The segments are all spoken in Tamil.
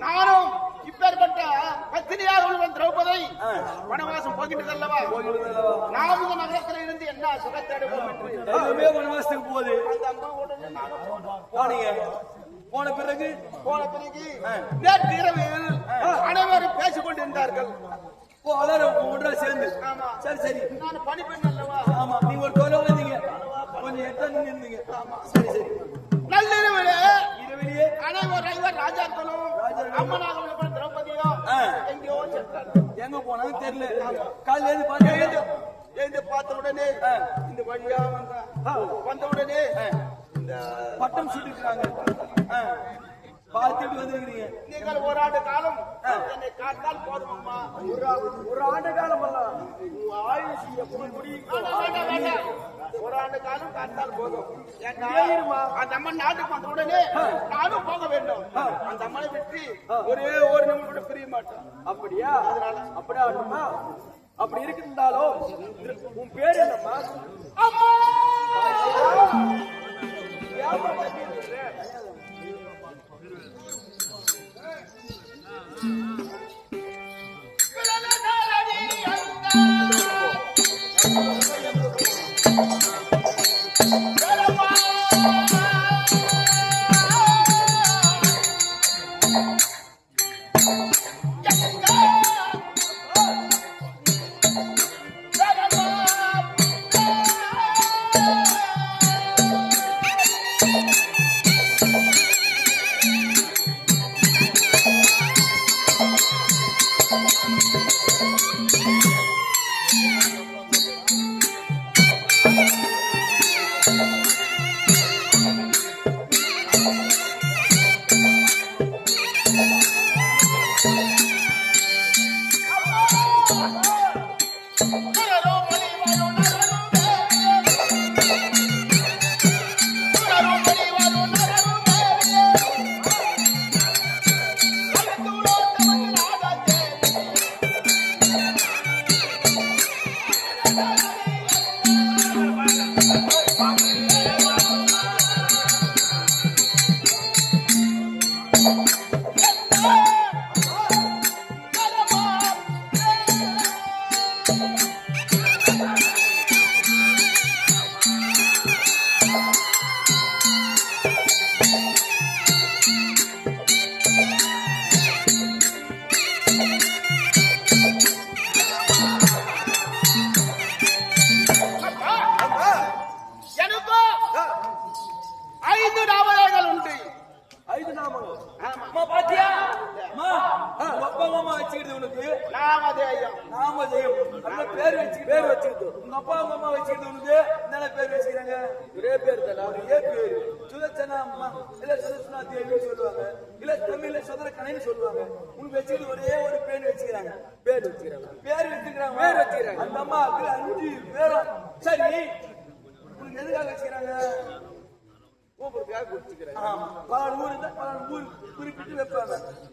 நானும் இப்பேற்பட்ட பத்தினியாக உள்ளவன் திரௌபதி வனவாசம் போகின்றதல்லவா, நாம் இந்த நகரத்தில் இருந்து என்ன சுகத்தேடுவோம் என்று வனவாசத்துக்கு போகுது. போன பிறகு நேற்றிரவில் அனைவரும் பேசிக் கொண்டிருந்தார்கள். சேர்ந்து சரி சரி நான் பணிப்பெண் அல்லவா? ஆமா, நீங்க ஒரு தொலை வந்தீங்க, கொஞ்சம் எட்ட இருந்தீங்க. சரி சரி. நள்ளிரவிலே அனைவர் ராஜாக்களும் அம்மனாக உள்ள திரௌபதியும் எங்கேயோ சென்றார்கள். எங்க போனாலும் தெரியல. காலையில எழுந்து பார்த்த உடனே இந்த வழியா வந்த உடனே இந்த பட்டம் சுட்டிருக்காங்க. பார்த்துட்டு வந்துருக்கீங்க. நீங்கள் ஒரு ஆண்டு காலம் என்னை காத்தால் போதுமம்மா. ஒரு ஆண்டு காலம் அல்ல, ஆயுஷ் எப்படி முடியும்? ஒரு ஆண்டு காலம் காத்தால் போதும். அந்த அம்மன் நாட்டுக்கு வந்த உடனே நானும் போக வேண்டும். அந்த அம்மனை விட்டு ஒரே ஒரு நிமிடம் கூட பிரிய மாட்டேன். அப்படியா? அப்படியா? அப்படி இருந்தாலும் உன் பேர் என்னம்மா? அம்மா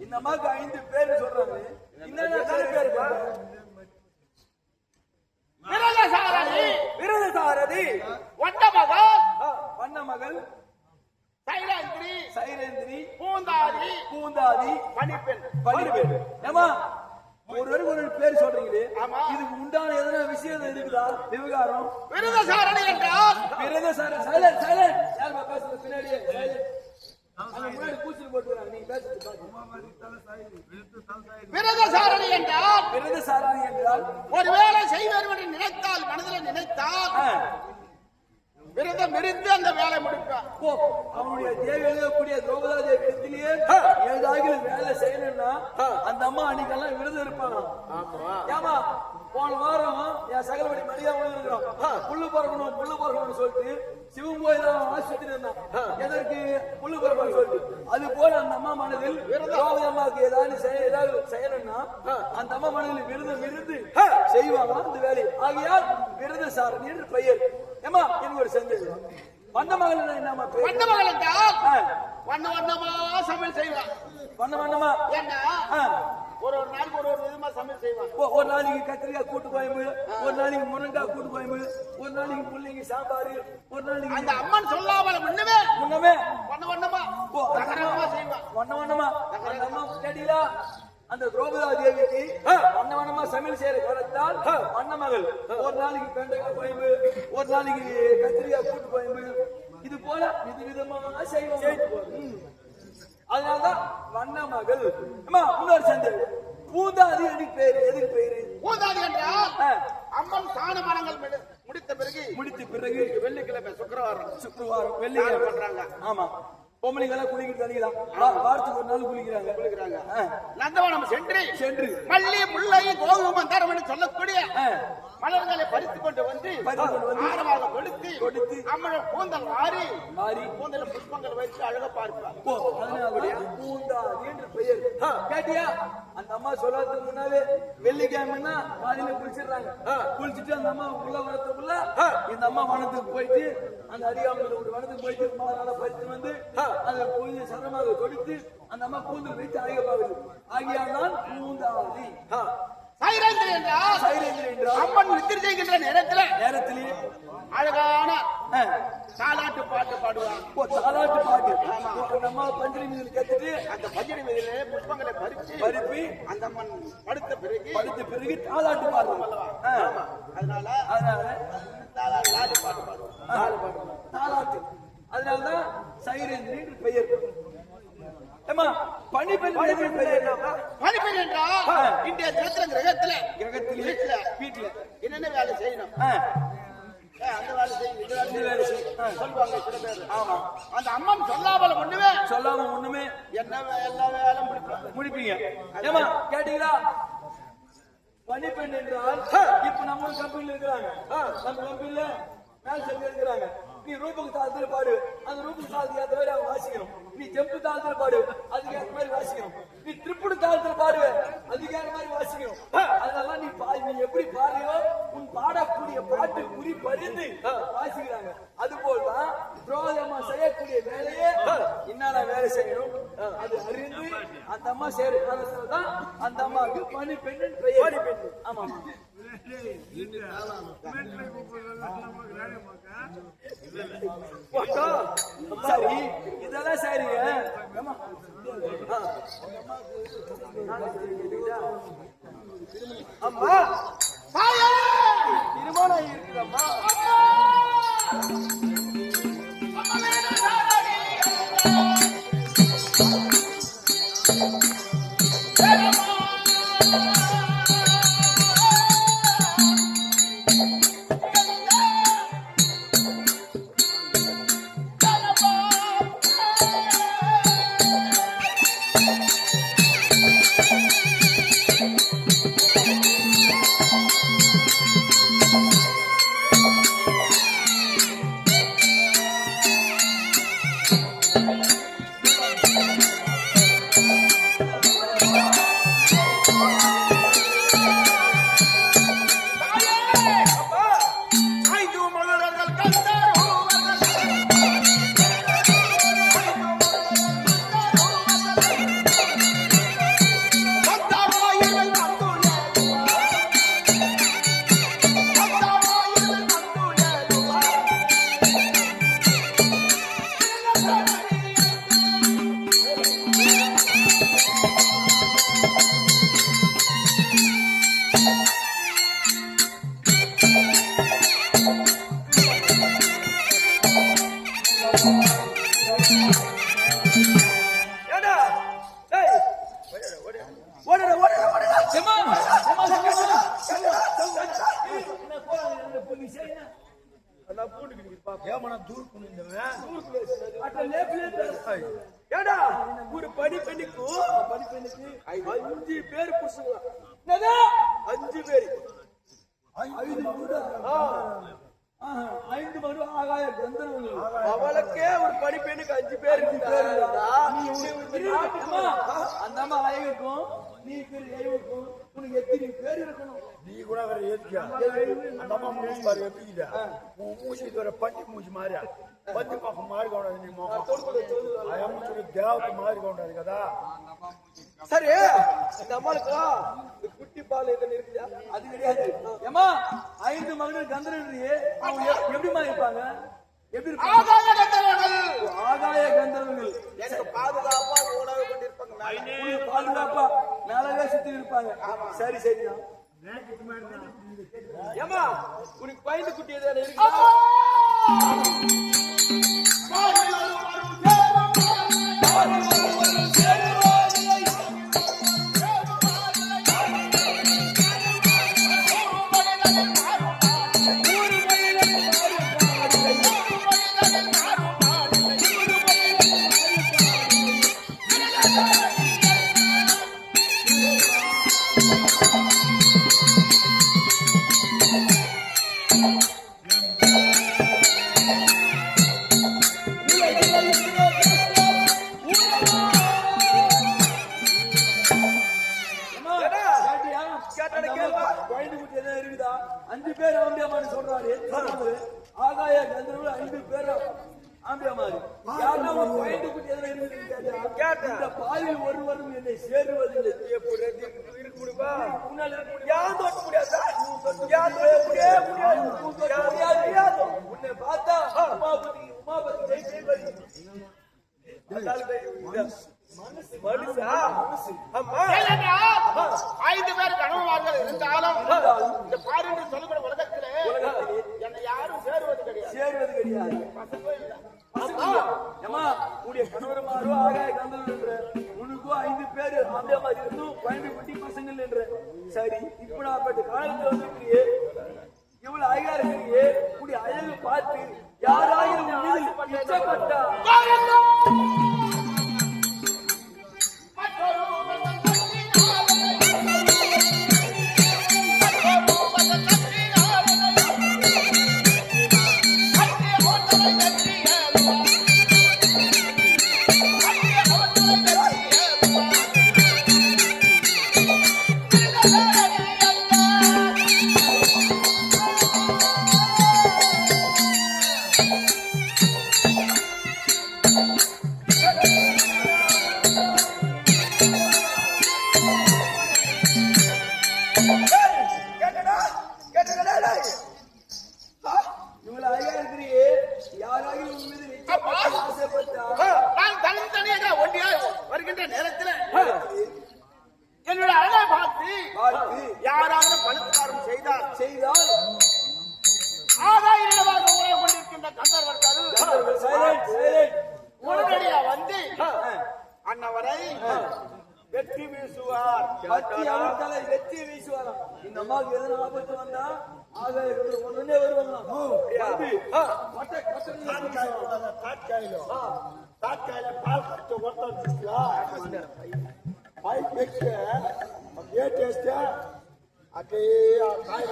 இந்த மாதிரி 5 பேர் சொல்றாங்க. விரதசாரதி, வண்ணமகள், சைலேந்திரி, பூந்தாதி, பணிப்பெண். ஏமா ஒரு பேர் சொல்றீங்களே, இதுக்கு உண்டான எதனா விஷயம் இருக்குதா? விவகாரம் விரதசாரணி என்றால் பின்னாடியே முன்னாடி கூச்சல் போட்டுறாங்க. நீங்க விரதசாரணி என்றால் ஒருவேளை செய்வர் நினைத்தால், மனதில் நினைத்தால் விரதம் இருந்து அந்த வேலை முடிப்பான். அவனுடைய தேவி எழுதக்கூடிய திரௌபதா தேவி இடத்திலேயே ஏதாவது வேலை செய்யணும்னா அந்த அம்மா அன்னைக்கெல்லாம் விரதம் இருப்பாங்க. ஏமா போன வாரம் என் சகலபடி மரியா இருக்கிறோம், புல்லு பொறக்கணும்னு சொல்லிட்டு சிவன் கோயில் ஆசிரியர் இருந்தான். எதற்கு புல்லு பொறக்கணும்னு சொல்லிட்டு, அது போல அந்த அம்மா மனதில் திரௌபதி அம்மாவுக்கு ஏதாவது செய்யணும்னா அந்த அம்மா மனதில் விரதம் இருந்து செய்வாங்க அந்த வேலை. ஆகையால் விரதசாரணி என்று பெயர். ஏமா எனக்கு ஒரு சந்தேகம், வண்ணமகள் என்னமா பேர்? வண்ணமகள் என்றால் வண்ணமா சமையல் செய்வான். வண்ணமா ஏன்னா ஒரு நாளைக்கு ஒரு விதமா சமையல் செய்வான். ஒரு நாளைக்கு கத்திரிக்காய் கூட்டு குழம்பு, ஒரு நாளைக்கு முருங்காய் கூட்டு குழம்பு, ஒரு நாளைக்கு முள்ளங்கி சாம்பார், ஒரு நாளைக்கு அந்த அம்மன் சொல்லாமல் முன்னமே வண்ணமா செய்வான். வண்ணமா அந்த அம்மா கேட்டீங்களா? அந்த திரௌபதா தேவிக்கு வண்ணமா சமையல் செய்யற காலத்தால் வண்ணமகள் ஒரு நாளைக்கு வெண்டைக்காய் குழம்பு, ஒரு நாளைக்கு கத்திரிக்காய் கூட்டு குழம்பு, இது போல விதவிதமாக செய்வோம். அதனாலதான் வண்ணமகள். இன்னொரு சந்தேகம், பூந்தாதி எதுக்கு பேரு? பூந்தாதி என்றால் அம்மன் சாண மரங்கள் முடித்த பிறகு வெள்ளிக்கிழமை சுக்கிரவாரம் வெள்ளிக்கிழமை பண்றாங்க. ஆமா, பொம்பளைங்க குளிக்கிற தண்ணிதான் வாரத்துக்கு ஒரு நாள் குளிக்கிறாங்க. நந்தவனம் சென்று மல்லி, முல்லை, கோதுமை, தரம் என்று சொல்லக்கூடிய மலர்களை பறித்துக் கொண்டு வந்து ஆரமாக கொடுத்து அம்மன் கூந்தல் மாறி கூந்தல புஷ்பங்கள் வைத்து அழக பார்ப்பார். பூந்தாதி என்று பெயர். கேட்டியா? அந்த அம்மா சொல்லாததுக்கு முன்னாலே வெள்ளிக்கிழமைன்னா காலையில குளிச்சிடுறாங்க. குளிச்சுட்டு அந்த அம்மா உள்ள வரத்துக்குள்ள இந்த அம்மா வனத்துக்கு போயிட்டு அந்த அடியாமல் ஒரு வனத்துக்கு போயிட்டு மாலை பறித்து வந்து அதை பூஜை சரமாக கொடுத்து அந்த அம்மா கூந்தல் வைத்து அழக பார்க்குது. ஆகியால்தான் பூந்தாதி. சைலேந்திரி என்றால் அம்மன் நித்திரை செய்கின்ற நேரத்திலே அழகான தாலாட்டு பாட்டு பாடுவாங்க. தாலாட்டு பாட்டு அந்த அம்மா பஞ்சரி மீது கத்துட்டு அந்த பஞ்சரி மீதிலே புஷ்பங்களை பறிப்பி அந்த அம்மன் படுத்த பிறகு தாலாட்டு பாடுவாங்க. அதனால தாலாட்டு பாட்டு பாடுவாங்க. தாலாட்டு. அதனாலதான் சைலேந்திரி என்று பெயர். பணிப்பெண் என்றால் இன்றைய கிரகத்திலே வீட்டுல என்னென்ன வேலை செய்யணும், அந்த வேலை செய்யும் சொல்லுவாங்க சில பேர். ஆமா, அந்த அம்மன் சொல்லாமல் ஒண்ணுமே என்ன எல்லா வேலை முடிப்பீங்க. ஏமா கேட்டீங்களா? பணிப்பெண் என்றால் இப்ப நம்ம கம்பெனில இருக்கிறாங்க, நம்ம கம்பெனில மேல் செல்வி இருக்கிறாங்க. நீ ரூபுக்கு தாளத்துல பாடு, அந்த ரூபுக்கு தாளத்துக்கு ஏற்ற மாதிரி அவங்க வாசிக்கணும். நீ ஜெம்பு தாளத்துல பாடு, அதுக்கு ஏற்ற மாதிரி வாசிக்கணும். நீ திருப்புடு தாளத்துல பாடுவ, அதுக்கு ஏற்ற மாதிரி வாசிக்கணும். அதனால நீ எப்படி பாடுறியோ உன் காட்டு குறி பறிந்து வாசிக்கிறாங்க. அது போல்தான் திரௌபதி அம்மா செய்யக்கூடிய வேலையே என்னென்ன வேலை செய்யணும் அது அறிந்து அந்த அம்மா செய்யறதுதான் அந்த அம்மாவுக்கு பணி பெண்ணு பெயர். ஆமா சரி, இதெல்லாம் சரிங்க. அம்மா திருமணம் இருக்குதம்மா. ஒரு படிப்பெண்ணுக்கு 5 பேர் புடிச்சுக்கலாம். 5 பேர் 5 மறு ஆகாய கந்தர்வங்கள். அவளுக்கே ஒரு படிப்பெண்ணுக்கு 5 பேர் அந்த அம்மா அழகுக்கும் நீ இருக்கும். உனக்கு எத்தனை பேர் இருக்கணும்? நீ கூட ஏத்துக்கியா அந்த அம்மா மூச்சு பாரு எப்படிக்கிட்ட உன் மூச்சு வர பட்டி மூச்சு மாறியா பத்தி మొఖం మారికొండది నీ మొఖం అయమ్ముడు దేవత మారికొండది కదా. சரி, இந்த அம்மாளுக்கு குட்டி பால் எதுன்னு இருக்குதா? அது கிடையாது. ஏமா 5 மகன்கள் கந்தர்வன்றியே அவங்க எப்படிமா இருப்பாங்க? எப்படி இருப்பாங்க? ஆகாய கந்தர்வர்கள். ஆகாய கந்தர்வர்கள் எனக்கு பாதுகாப்பா ஓடவே கொண்டிருப்பாங்க. பாதுகாப்பா மேலவே சுத்தி இருப்பாங்க. சரி சரிதான். ஏமா உனக்கு பயந்து குட்டி எதாவது இருக்கா? ஆகாய கந்தர்வர்கள் 5 பேர் ஆம்பியமாரி. இந்த பாலில் ஒருவரும் என்னை சேருவதில்லை. உன்னை பார்த்தா உமாபதி ஐந்து பேர் கணவன்மார்கள் இருந்தாலும் இந்த பாரு சொல்லக்கூடிய உலகத்திலே என்னை யாரும் சேருவது கிடையாது. உடைய கணவருமாரோ ஆகாய கந்தர்வர்கள் உனக்கும் 5 பேர் அந்த மாதிரி இருந்தும் குழந்தை குட்டி பசங்கள் என்ற. சரி, இப்ப நான் காலத்துல வந்துருக்கிறியே, இவ்வளவு அழகா இருக்கிறியே, உடைய அழகு பார்த்து யாராயிரம் இச்சப்பட்டா பார்த்து யாராவது பலத்காரம் செய்தால் செய்தால் ஆகாய நிலவாக உலகம் கொண்டிருக்கின்ற கந்தர்வர்கள் சைலண்ட் சைலண்ட் உடனடியா வந்து அன்னவரை வெற்றி வீசுவார். பத்தி அவர் தலை வெற்றி வீசுவாராம். இந்த அம்மாவுக்கு எதனா ஆபத்து வந்தா ஆக உடனே வருவாங்க. తాట్కాయలు పాలు ఖర్చు కొడతాను తీసుకురా పైకి ఎక్కితే గేట్ వేస్తే అట్లే ఆ కాయ